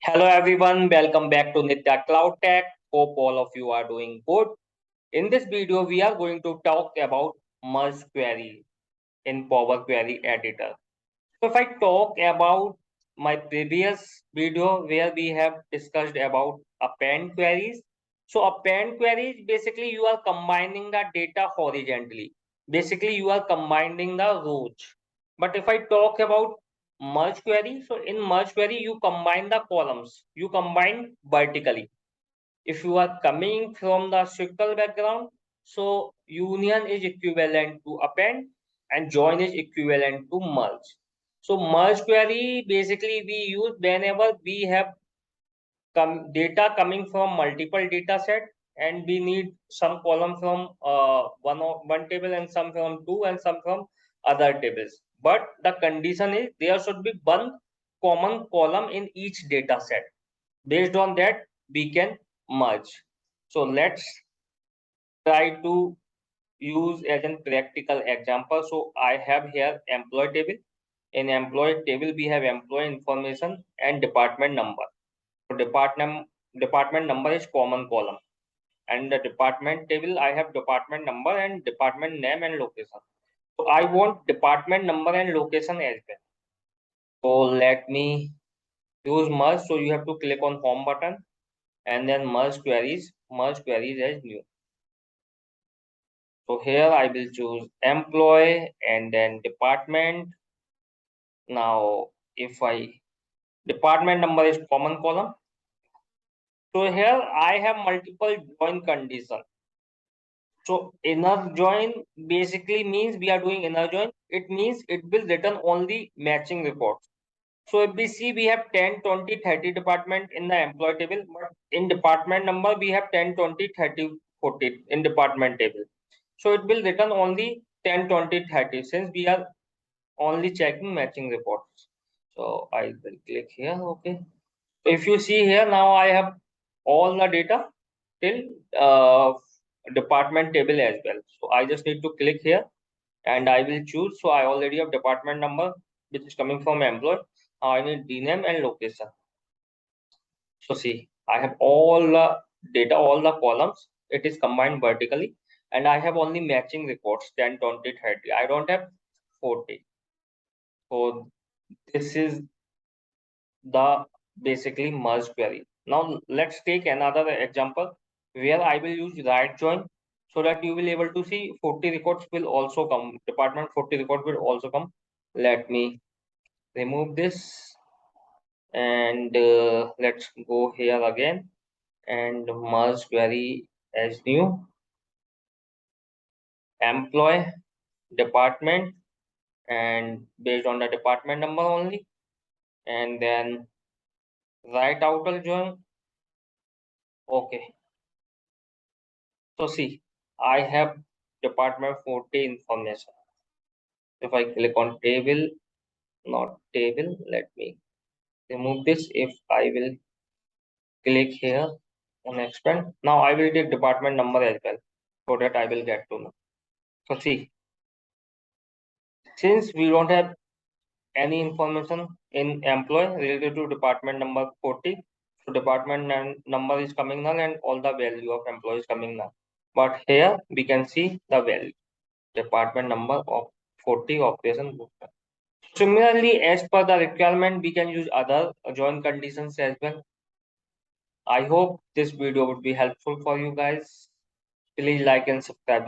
Hello everyone, welcome back to Nitya Cloudtech. Hope all of you are doing good. In this video, we are going to talk about merge query in Power Query Editor. So if I talk about my previous video where we have discussed about append queries. So append queries, basically you are combining the data horizontally. Basically you are combining the rows. But if I talk about merge query, so in merge query you combine the columns. You combine vertically. If you are coming from the SQL background, so union is equivalent to append and join is equivalent to merge. So merge query basically we use whenever we have data coming from multiple data set and we need some column from one table and some from two and some from other tables. But the condition is there should be one common column in each data set. Based on that, we can merge. So let's try to use as a practical example. So I have here employee table. In employee table, we have employee information and department number. So department number is common column. And the department table, I have department number and department name and location. So I want department number and location as well. So let me use merge. So you have to click on home button and then merge queries as new. So here I will choose employee and then department. Now if I department number is common column. So here I have multiple join condition. So inner join basically means we are doing inner join. It means it will return only matching reports. So if we see we have 10, 20, 30 department in the employee table, but in department number we have 10, 20, 30, 40 in department table. So it will return only 10, 20, 30 since we are only checking matching reports. So I will click here. Okay. If you see here now I have all the data till department table as well. So I just need to click here and I will choose. So I already have department number which is coming from employee. I need DNAME and location. So see, I have all the data, all the columns. It is combined vertically, and I have only matching reports 10, 20, 30. I don't have 40. So this is the basically merge query. Now let's take another example where I will use right join so that you will able to see 40 records will also come. Department 40 record will also come. Let me remove this and let's go here again and merge query as new employee department and based on the department number only and then right outer join. Okay, so see I have department 40 information. If I click on table, not table, let me remove this. If I will click here on expand, now I will take department number as well so that I will get to know. So see, since we don't have any information in employee related to department number 40, so department number is coming null and all the value of employee is coming null. But here we can see the value department number of 40 operation booster. Similarly, as per the requirement, we can use other join conditions as well. I hope this video would be helpful for you guys. Please like and subscribe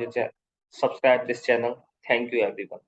this channel. Thank you everyone.